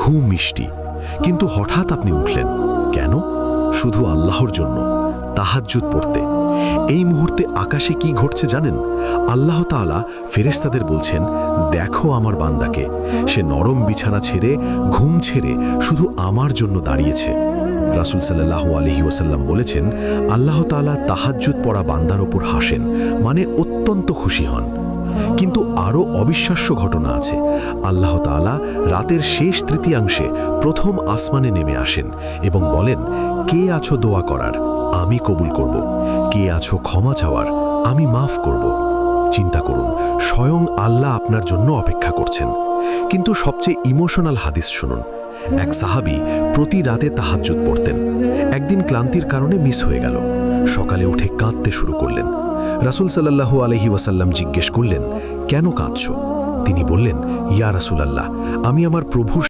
ঘুম মিষ্টি, কিন্তু হঠাৎ আপনি উঠলেন। কেন? শুধু আল্লাহর জন্য, তাহাজ্জুদ পড়তে। এই মুহূর্তে আকাশে কি ঘটছে জানেন? আল্লাহ তাআলা ফেরেশতাদের বলছেন, দেখো আমার বান্দাকে, সে নরম বিছানা ছেড়ে, ঘুম ছেড়ে শুধু আমার জন্য দাঁড়িয়েছে। রাসূল সাল্লাল্লাহু আলাইহি ওয়াসাল্লাম বলেছেন, আল্লাহ তাআলা তাহাজ্জুদ পড়া বান্দার ওপর হাসেন, মানে অত্যন্ত খুশি হন। কিন্তু আরও অবিশ্বাস্য ঘটনা আছে। আল্লাহ তাআলা রাতের শেষ তৃতীয়াংশে প্রথম আসমানে নেমে আসেন এবং বলেন, কে আছো দোয়া করার, আমি কবুল করব। কে আছো ক্ষমা চাওয়ার, আমি মাফ করব। চিন্তা করুন, স্বয়ং আল্লাহ আপনার জন্য অপেক্ষা করছেন। কিন্তু সবচেয়ে ইমোশনাল হাদিস শুনুন। এক সাহাবী প্রতি রাতে তাহাজ্জুদ পড়তেন। একদিন ক্লান্তির কারণে মিস হয়ে গেল। সকালে উঠে কাঁদতে শুরু করলেন। রাসূল সাল্লাল্লাহু আলাইহি ওয়াসাল্লাম জিজ্ঞেস করলেন, কেন কাঁদছো? তিনি বললেন, ইয়া রাসূলাল্লাহ, আমি আমার প্রভুর